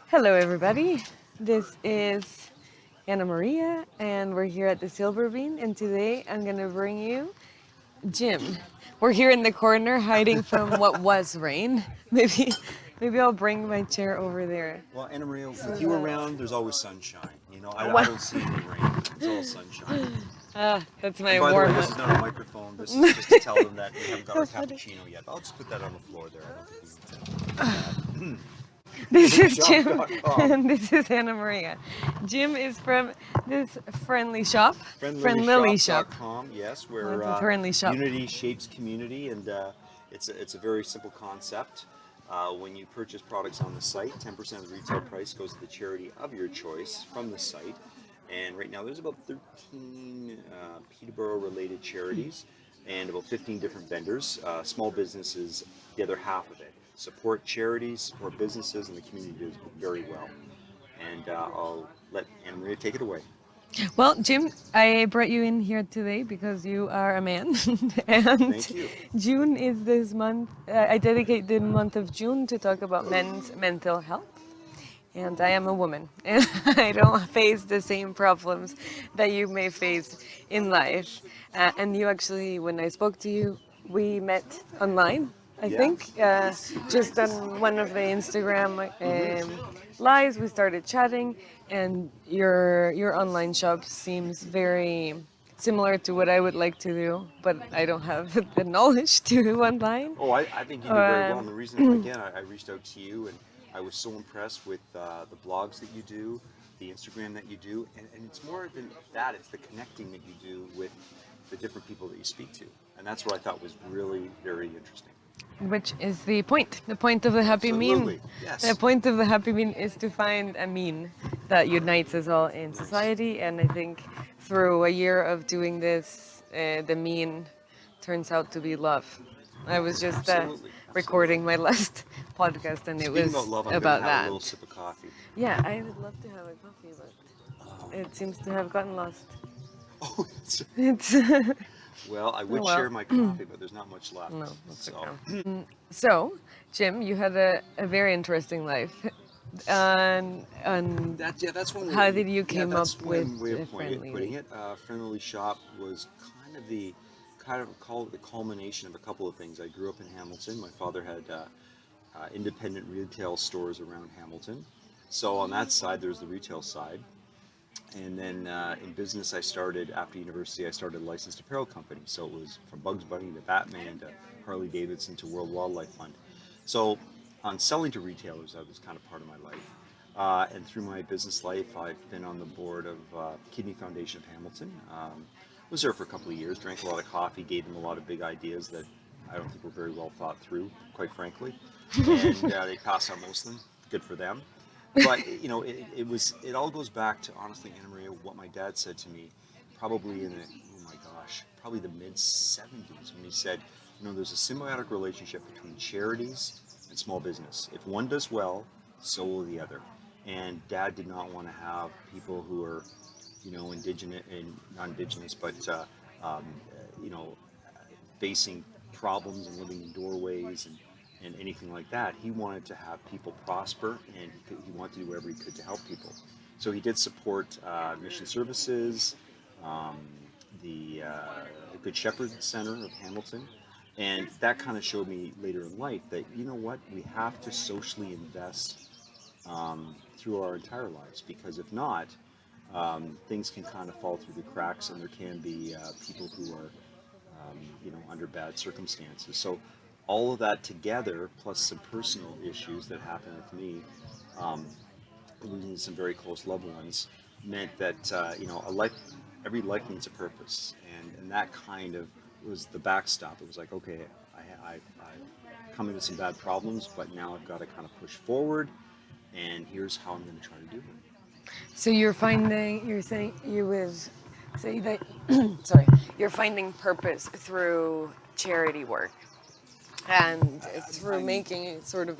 Hello, everybody. This is Anna Maria, and we're here at the Silver Bean. And today I'm going to bring you Jim. We're here in the corner hiding from what was rain. Maybe I'll bring my chair over there. Well, Anna Maria, So with you that, around, there's always sunshine. I wow. don't see any rain. It's all sunshine. That's And my by the way, warm this up. is not a microphone. This is just to tell them that we haven't got our So funny. cappuccino yet. I'll just put that on the floor there. I don't think we need to. This is Jim, FriendlilyShop.com. and this is Anna Maria. Jim is from this friendly shop, Friendlily Shop. FriendlilyShop.com. Yes, Well, where it's a friendly shop. unity shapes community, and it's a very simple concept. When you purchase products on the site, 10% of the retail price goes to the charity of your choice from the site. And right now there's about 13 Peterborough related charities and about 15 different vendors. Small businesses, the other half of it. Support charities, support businesses, and the community does very well. And I'll let Anna Maria take it away. Well, Jim, I brought you in here today because you are a man, and Thank you. June is this month. I dedicate the month of June to talk about men's mental health. And I am a woman, and I don't face the same problems that you may face in life. And you actually, when I spoke to you, we met online, I Yeah. think, just on one of the Instagram lives. We started chatting, and your online shop seems very similar to what I would like to do, but I don't have the knowledge to do online. Oh, I think you do very well. And the reason, again, I reached out to you and I was so impressed with the blogs that you do, the Instagram that you do. And it's more than that, it's the connecting that you do with the different people that you speak to. And that's what I thought was really very interesting. Which is the point. The point of the happy mean. Absolutely. Yes. The point of the happy mean is to find a mean that unites us all in society. And I think through a year of doing this, the mean turns out to be love. I was just Absolutely. recording my last podcast, and it Speaking was about love, I'm about going to have a that. little sip of coffee. Yeah, I would love to have a coffee, but it seems to have gotten lost. Oh, It's well, I would well. share my coffee, but there's not much left. No, that's So, okay. So, Jim, you had a very interesting life, and that's one way. how did you came up that's with one way of Friendly? putting it. Friendly Shop was call it the culmination of a couple of things. I grew up in Hamilton. My father had independent retail stores around Hamilton. So on that side, there's the retail side. And then in business, I started after university. I started a licensed apparel company. So it was from Bugs Bunny to Batman to Harley Davidson to World Wildlife Fund. So on selling to retailers, that was kind of part of my life. And through my business life, I've been on the board of Kidney Foundation of Hamilton. Was there for a couple of years, drank a lot of coffee, gave them a lot of big ideas that I don't think were very well thought through, quite frankly. And they passed on most of them. Good for them. But it all goes back to, honestly, Anna Maria, what my dad said to me, probably in the, oh my gosh, probably the mid 70s, when he said, there's a symbiotic relationship between charities and small business. If one does well, so will the other. And Dad did not want to have people who are, indigenous and non-indigenous, but um, you know, facing problems and living in doorways and anything like that. He wanted to have people prosper, and he wanted to do whatever he could to help people. So he did support mission services, um, the Good Shepherd Center of Hamilton, and that kind of showed me later in life that we have to socially invest through our entire lives, because if not, things can kind of fall through the cracks, and there can be people who are under bad circumstances. So all of that together, plus some personal issues that happened with me, losing some very close loved ones, meant that every life needs a purpose, and that kind of was the backstop. It was like, okay, I've come into some bad problems, but now I've got to kind of push forward, and here's how I'm going to try to do it. So you're saying you would say that, sorry, you're finding purpose through charity work and through making it sort of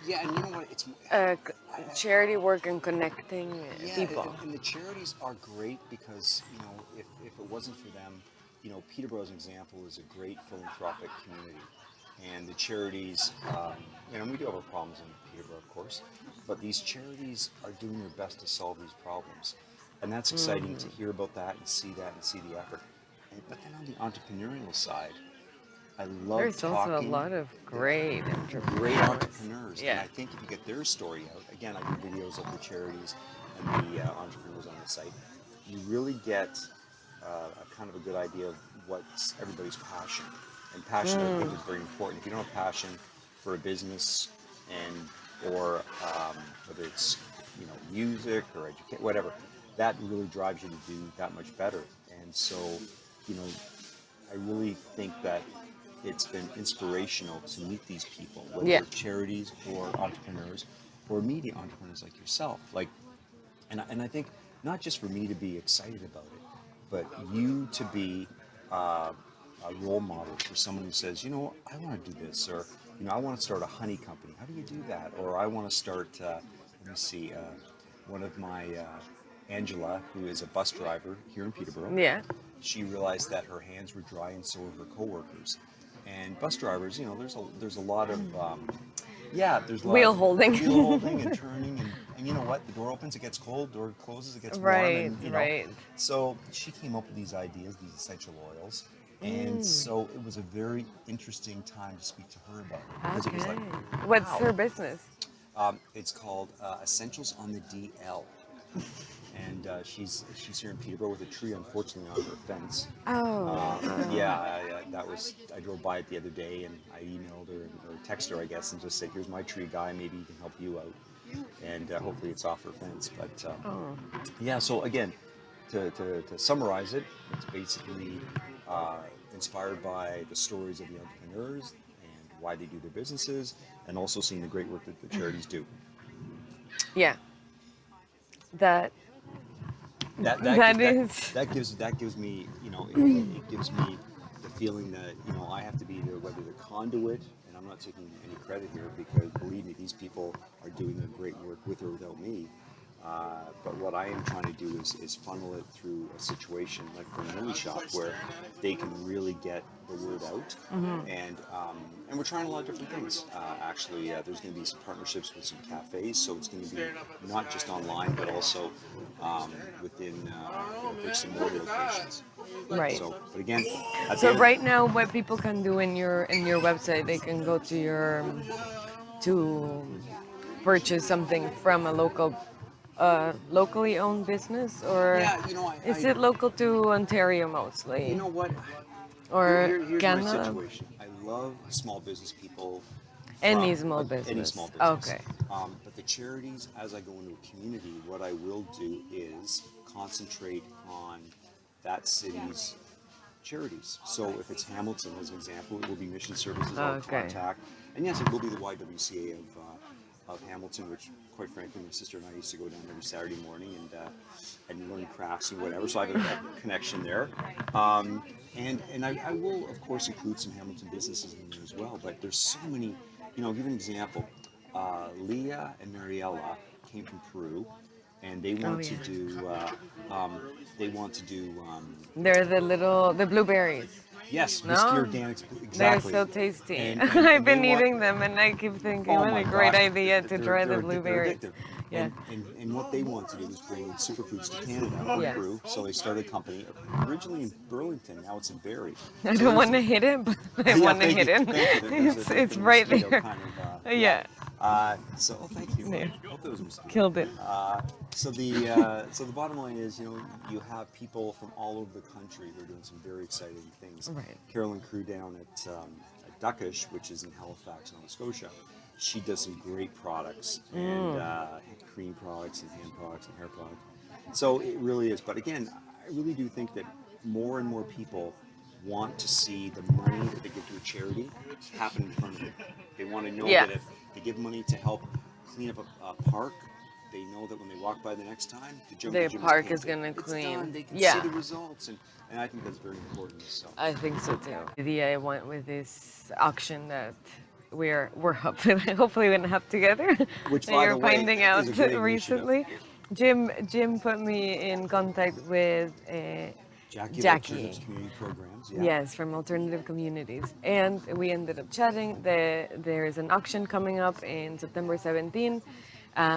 Yeah, and you know what? It's a charity work and connecting people. and the charities are great because if it wasn't for them, Peterborough, as an example, is a great philanthropic community. And the charities, we do have our problems in Peterborough, of course, but these charities are doing their best to solve these problems. And that's exciting to hear about that and see the effort. But then on the entrepreneurial side, I love There's also a talking. lot of great Great entrepreneurs. entrepreneurs. And I think if you get their story out, again, I do videos of the charities and the entrepreneurs on the site, you really get a kind of a good idea of what's everybody's passion. And passion, I think, is very important. If you don't have passion for a business or whether it's music or education, whatever, that really drives you to do that much better. And so, I really think that it's been inspirational to meet these people, whether they're charities or entrepreneurs or media entrepreneurs like yourself. And I think not just for me to be excited about it, but you to be a role model for someone who says, I want to do this, or I want to start a honey company. How do you do that? Or I want to start. Let me see. One of my Angela, who is a bus driver here in Peterborough. Yeah. She realized that her hands were dry, and so were her coworkers. And bus drivers, there's a lot of there's a lot Wheel of holding. wheel holding and turning, and you know what? The door opens, it gets cold. Door closes, it gets warm. Right, And, right. So she came up with these ideas, these essential oils, and so it was a very interesting time to speak to her about it because it was like, What's wow. her business? It's called Essentials on the DL. And she's here in Peterborough with a tree, unfortunately, on her fence. Oh. I drove by it the other day, and I emailed her or texted her, I guess, and just said, "Here's my tree guy. Maybe he can help you out." And hopefully, it's off her fence. But So again, to summarize it, it's basically inspired by the stories of the entrepreneurs and why they do their businesses, and also seeing the great work that the charities do. Yeah. That gives me, it gives me the feeling that I have to be whether the conduit, and I'm not taking any credit here because believe me, these people are doing their great work with or without me. But what I am trying to do is funnel it through a situation like Friendlily Shop where they can really get the word out, and we're trying a lot of different things. Actually, there's going to be some partnerships with some cafes, so it's going to be not just online but also within bricks and mortar locations. Right. So, but again, right now, what people can do in your website, they can go to your to purchase something from a locally owned business, or is it local to Ontario mostly? You know what? Or here's Canada? my situation. I love small business people. Any small business. Any small business. Okay. But the charities, as I go into a community, what I will do is concentrate on that city's charities. So if it's Hamilton, as an example, it will be Mission Services I'll contact. And yes, it will be the YWCA of Hamilton, which, quite frankly, my sister and I used to go down every Saturday morning and learn crafts and whatever. So I have a connection there. And I will, of course, include some Hamilton businesses in there as well. But there's so many. I'll give you an example. Leah and Mariella came from Peru, and they want to do. They're the blueberries. Yes, No? whiskey organics, exactly. They're so tasty. And I've been eating them, and I keep thinking, what a great idea to try the blueberries. They're addictive. Yeah. And what they want to do is bring superfoods to Canada from Peru. So they started a company originally in Burlington. Now it's in Barrie. I don't want to hit it, but I want to hit it. It's right there. So thank you. Yeah. I hope that was a mosquito. Killed it. So the bottom line is, you have people from all over the country who are doing some very exciting things. Right. Carolyn Crew down at Duckish, which is in Halifax, Nova Scotia. She does some great products and cream products and hand products and hair products. So it really is. But again, I really do think that more and more people want to see the money that they give to a charity happen in front of them. They want to know that if they give money to help clean up a park, they know that when they walk by the next time, the park is going to clean. Done. They can see the results, and I think that's very important. So I think so too. The idea I went with this auction that we're hopefully going to have together. Which, that by you're the way, finding is out a great recently. Jim put me in contact with Jackie of Jackie. Alternatives Community Programs. Yeah. Yes, from alternative communities. And we ended up chatting. There is an auction coming up in September 17,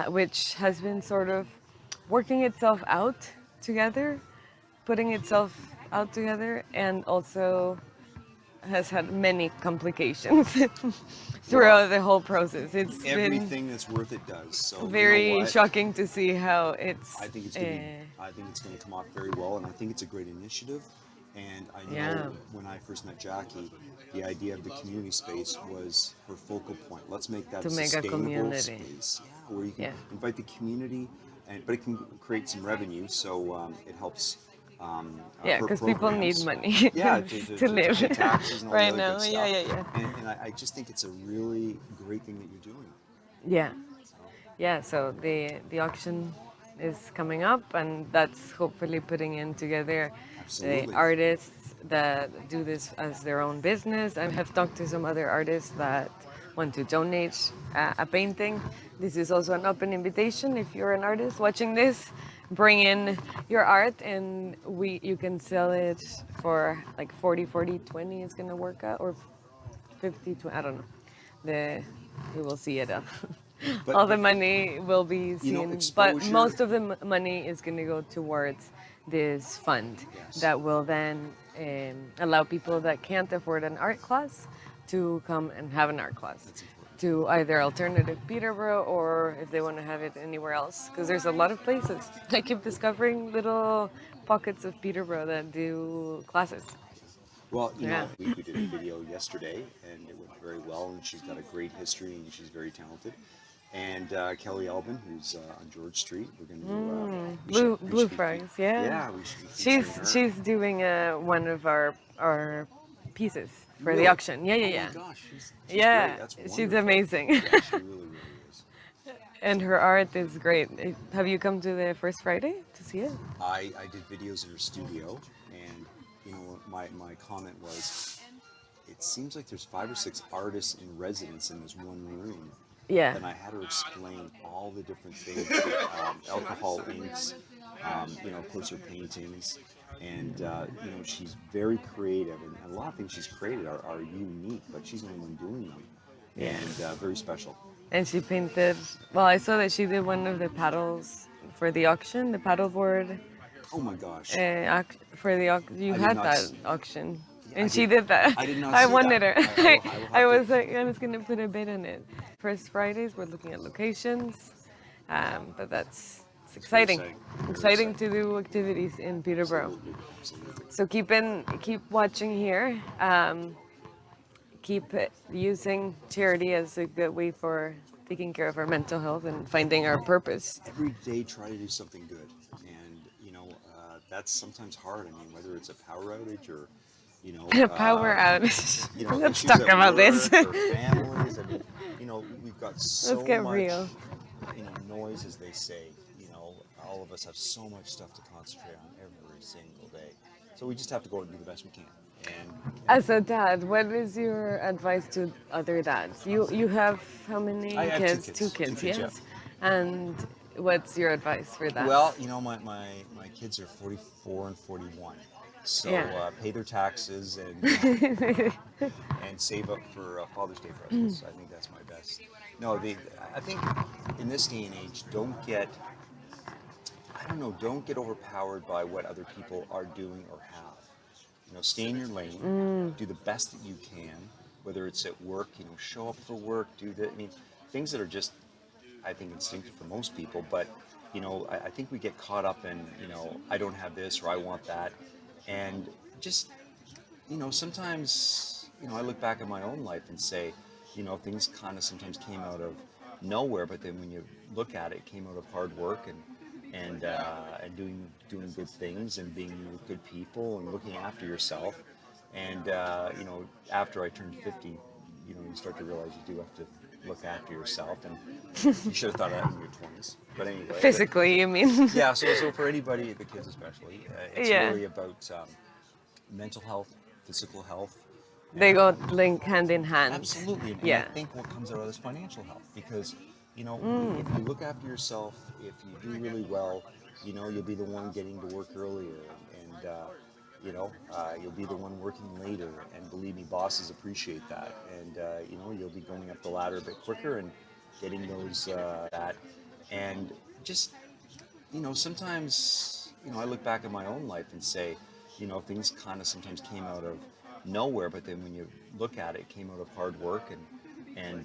which has been sort of working itself out together, putting itself out together, and also has had many complications throughout the whole process. It's been Everything that's worth it does. So you know very what? shocking to see how it's. I think it's going to be. I think it's going to come off very well, and I think it's a great initiative. And I know Yeah. when I first met Jackie, the idea of the community space was her focal point. Let's make that To a make a sustainable community. space, yeah, where you can Yeah. invite the community, but it can create some revenue, so it helps. Yeah, Her because people need programs. money Yeah, to to live pay taxes and all the right other now. good Yeah, stuff. yeah, yeah. And I just think it's a really great thing that you're doing. Yeah. So, Yeah, so the auction is coming up, and that's hopefully putting in together the absolutely. artists that do this as their own business. I have talked to some other artists that want to donate a painting. This is also an open invitation. If you're an artist watching this, bring in your art, and you can sell it for like 40, 40, 20. It's gonna work out, or 50, 20, I don't know. We will see it. But All the money will be you know, seen, but exposure. most of the money is going to go towards this fund Yes. that will then allow people that can't afford an art class to come and have an art class That's important. to either alternative Peterborough, or if they want to have it anywhere else, because there's a lot of places. I keep discovering little pockets of Peterborough that do classes. Well, you Yeah. know, we did a video yesterday, and it went very well. And she's got a great history, and she's very talented. And Kellyalvin, who's on George Street, we're going to Blue frogs, yeah. yeah, we should be featuring her. She's doing one of our pieces for the Really? auction. Yeah, yeah, Oh my yeah. gosh, she's Yeah, great. That's she's wonderful. amazing. Yeah, she really, really is. And her art is great. Have you come to the first Friday to see it? I did videos in her studio, and you know, my comment was, it seems like there's 5 or 6 artists in residence in this one room. Yeah. And I had her explain all the different things, alcohol inks, you know, of course her paintings, and you know, she's very creative, and a lot of things she's created are unique, but she's the only one doing them, Yeah. and very special. And she painted, well, I saw that she did one of the paddles for the auction, the paddleboard Oh my gosh. for the auction. You I did had not that s- auction. Yeah, And she did that. I did not I see wanted that. her. I will I have was to. like, I was gonna put a bid on it. First Fridays, we're looking at locations, but that's it's exciting. exciting. Very Exciting exciting. to do activities in Peterborough. Absolutely, absolutely. So keep watching here. Keep using charity as a good way for taking care of our mental health and finding our purpose. Every day try to do something good, and you know, that's sometimes hard. I mean, whether it's a power outage or you know, Power outage. you know, Let's issues talk at about this. work or families. I mean, you know, we've got so Let's get much, real. you know, noise, as they say. You know, all of us have so much stuff to concentrate on every single day. So we just have to go out and do the best we can. And As a dad, what is your advice to other dads? You have how many I have kids? 2 kids. Two 2 kids, kids, yes. And what's your advice for that? well, you know, my kids are 44 and 41. So Yeah. pay their taxes and save up for Father's Day presents. I think that's my best. No, I think in this day and age, I don't know, don't get overpowered by what other people are doing or have. You know, stay in your lane, do the best that you can, whether it's at work, you know, show up for work, I mean, things that are just, I think, instinctive for most people, but, you know, I think we get caught up in, you know, I don't have this or I want that. And just, you know, sometimes, you know, I look back at my own life and say, you know, things kind of sometimes came out of nowhere, but then when you look at it, it came out of hard work and doing good things and being with good people and looking after yourself. And you know, after I turned 50, you know, you start to realize you do have to look after yourself, and you should have thought of that in your 20s. But anyway, Physically, you mean? yeah. So for anybody, the kids especially, it's Yeah. really about mental health, physical health. They go link hand in hand. Absolutely, and I Yeah. think what comes out of this financial health, because you know, if you look after yourself, if you do really well, you know, you'll be the one getting to work earlier, and you'll be the one working later, and believe me, bosses appreciate that. And you'll be going up the ladder a bit quicker and getting those that. And just sometimes I look back at my own life and say, things kind of sometimes came out of nowhere, but then when you look at it, it came out of hard work and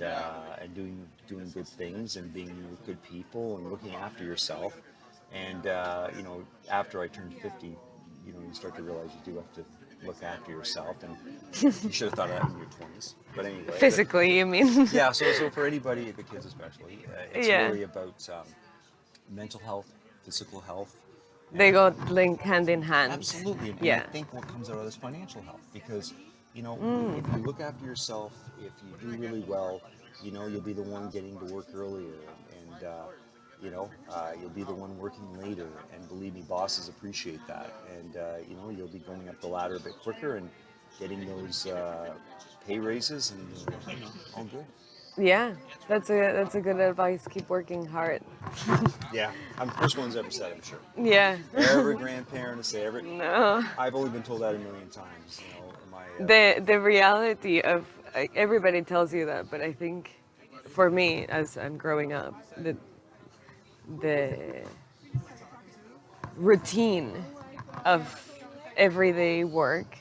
doing good things and being with good people and looking after yourself. And after I turned 50, you start to realize you do have to look after yourself, and you should have thought of that in your 20s. But anyway, Physically, you mean? yeah. So for anybody, the kids especially, it's Yeah. really about mental health, physical health. They go link hand in hand. Absolutely, and I Yeah. think what comes out of this financial health, because if you look after yourself, if you do really well, you'll be the one getting to work earlier, and you'll be the one working later, and believe me, bosses appreciate that, and you'll be going up the ladder a bit quicker and getting those pay raises, and all good. Yeah, that's a good advice. Keep working hard. Yeah, I'm the first one who's ever said it, I'm sure. Yeah. Every grandparent has said every. No. I've only been told that a million times. The reality of everybody tells you that, but I think for me, as I'm growing up, the routine of everyday work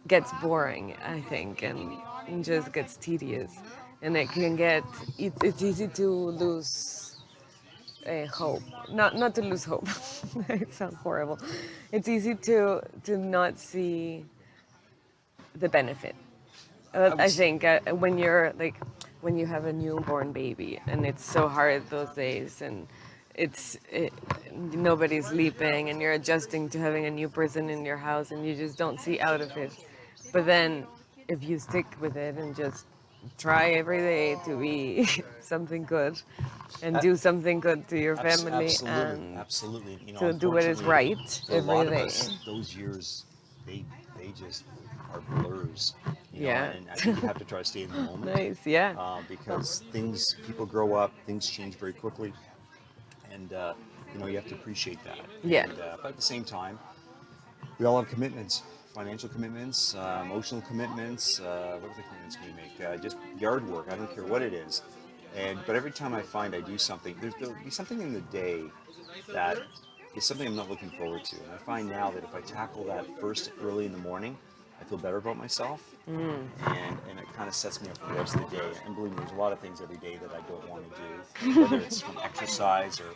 gets boring, I think, and just gets tedious, and it can get it's easy to lose hope. Not to lose hope. It sounds horrible. It's easy to not see the benefit. I think when you're like when you have a newborn baby and it's so hard those days and nobody's sleeping and you're adjusting to having a new person in your house and you just don't see out of it. But then if you stick with it and just try every day to be something good and do something good to your family and absolutely. to do what is Unfortunately, right for a every lot of day. us, those years they just are blurs. Yeah. And I think you have to try to stay in the moment. Nice, yeah. Because people grow up, things change very quickly, and you have to appreciate that. Yeah. And, but at the same time, we all have commitments, financial commitments, emotional commitments. What other commitments can we make? Just yard work. I don't care what it is. But every time I find I do something, there'll be something in the day that is something I'm not looking forward to. And I find now that if I tackle that first early in the morning, I feel better about myself, and it kind of sets me up for the rest of the day. And believe me, there's a lot of things every day that I don't want to do, whether it's from exercise or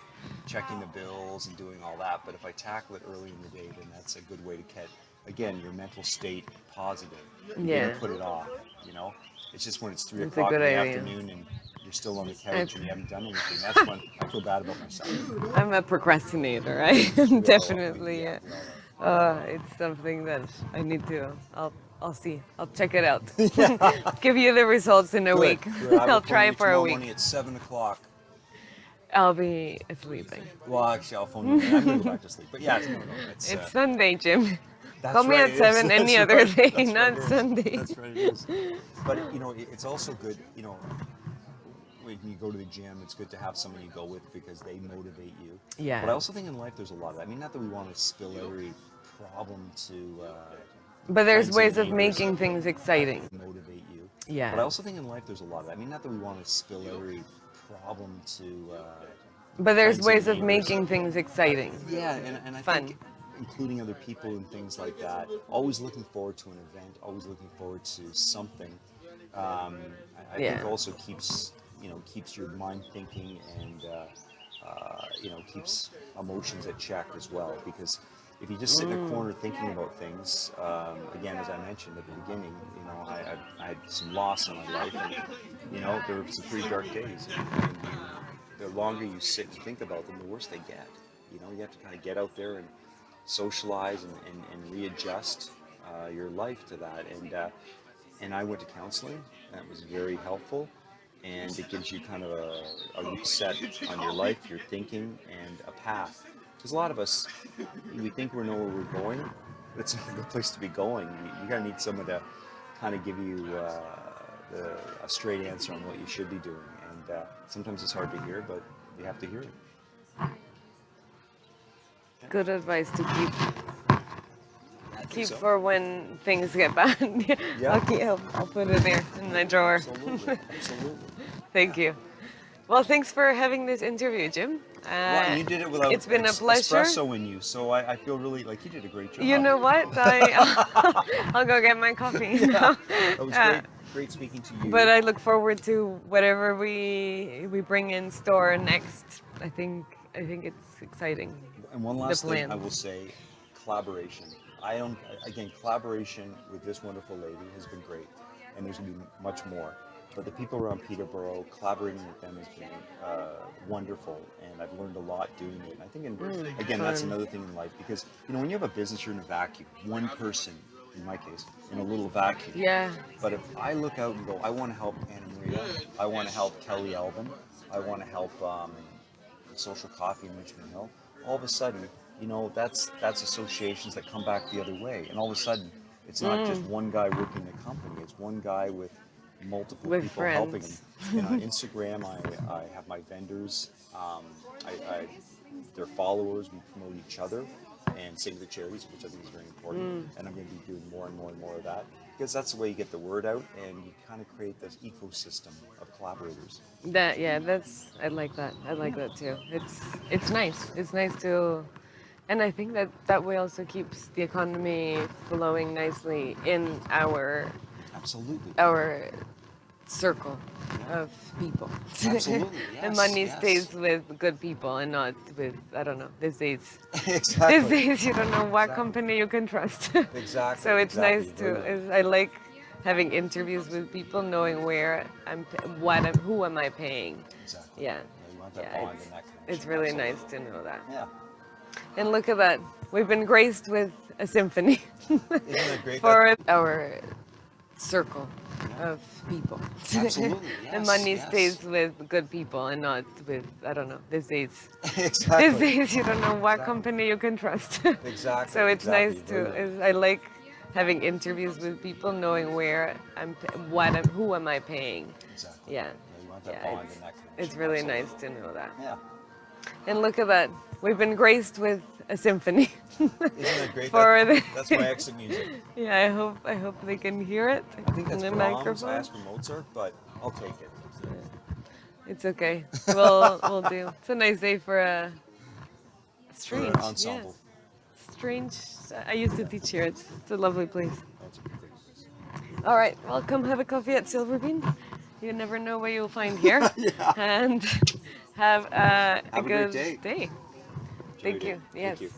checking the bills and doing all that. But if I tackle it early in the day, then that's a good way to get, again, your mental state positive. You Yeah. didn't put it off, It's just when it's 3 That's a o'clock in good the idea. afternoon and you're still on the couch and you haven't done anything. That's when I feel bad about myself. I'm a procrastinator, right? Definitely, Yeah. yeah. It's something that I need to. I'll see. I'll check it out. Give you the results in a week. Good. I will I'll try phone you it for a tomorrow week. morning at 7 o'clock. I'll be sleeping. Well, actually, I'll phone you. I'm going to go back to sleep. But yeah, no. It's Sunday, Jim. That's Call me right, at it is. 7 any That's other right. day, That's not right, it is. Sunday. That's right, it is. But, it's also good, when you go to the gym, it's good to have someone you go with because they motivate you. Yeah. But I also think in life there's a lot of that. I mean, not that we want to spill every problem to But there's friends ways and of neighbors. making things exciting. Motivate you. Yeah. But I also think in life there's a lot of that. I mean, not that we want to spill every problem to But there's friends ways and of neighbors. making things exciting. Yeah, and I Fun. think including other people and things like that, always looking forward to an event, always looking forward to something, I think also keeps your mind thinking and keeps emotions at check as well. Because if you just sit in a corner thinking about things, again, as I mentioned at the beginning, I had some loss in my life, and there were some pretty dark days. And the longer you sit and think about them, the worse they get. You have to kind of get out there and socialize and readjust your life to that. And I went to counseling. That was very helpful. And it gives you kind of a reset on your life, your thinking, and a path. Because a lot of us, we think we know where we're going, but it's not a good place to be going. You gotta need someone to kind of give you a straight answer on what you should be doing. And sometimes it's hard to hear, but you have to hear it. Good advice to keep keep so. for when things get bad. Yeah. I'll put it there in my drawer. Absolutely. Absolutely. Thank you. Well, thanks for having this interview, Jim. Well, and you did it without It's been a pleasure. espresso in you, so I feel really like you did a great job. You know what? I'll go get my coffee. Yeah, that was great. Great speaking to you. But I look forward to whatever we bring in store next. I think it's exciting. And one last thing I plans. will say, collaboration. Again, collaboration with this wonderful lady has been great, and there's going to be much more. But the people around Peterborough, collaborating with them has been wonderful, and I've learned a lot doing it. And I think, again, that's another thing in life, because when you have a business, you're in a vacuum. One person, in my case, in a little vacuum. Yeah. But if I look out and go, I want to help Anna Maria, I want to help Kellyalvin, I want to help Social Coffee in Richmond Hill, all of a sudden, that's associations that come back the other way. And all of a sudden, it's not just one guy working the company, it's one guy with multiple people friends. helping him. And on Instagram, I have my vendors, their followers, we promote each other, and same with the charities, which I think is very important. And I'm going to be doing more and more and more of that, because that's the way you get the word out, and you kind of create this ecosystem of collaborators. I like that. I like that too. It's nice. It's nice to, and I think that way also keeps the economy flowing nicely in our Absolutely. Circle of people. Absolutely. The Yes, money yes. stays with good people and not with, I don't know, these days. Exactly. These days you don't know what company you can trust. Exactly. So it's exactly. nice Very to, I like having interviews with people, knowing where who am I paying. Exactly. Yeah. You want that Yeah, bond and that connection. it's really Absolutely. nice to know that. Yeah. And look at that. We've been graced with a symphony. Isn't that great? For our circle of people. Absolutely. The Yes, money yes. stays with good people and not with, I don't know, these days. Exactly. These days you don't know what company you can trust. Exactly. So it's exactly. nice Very to, I like having interviews with people, knowing where who am I paying. Exactly. Yeah. You want that Yeah, bond and that connection. It's really Absolutely. nice to know that. Yeah. And look at that. We've been graced with a symphony. Isn't that great? For That's my exit music. Yeah, I hope they can hear it I think in that's the Brahms. microphone. I asked for Mozart, but I'll take it. It's okay. We'll do. It's a nice day for a strange ensemble. Yeah. Strange. I used to teach here. It's a lovely place. That's a great place. All right. Well, come have a coffee at Silverbean. You never know what you'll find here. Yeah. And have a Have a good great day. day. Thank you. Yes. Thank you.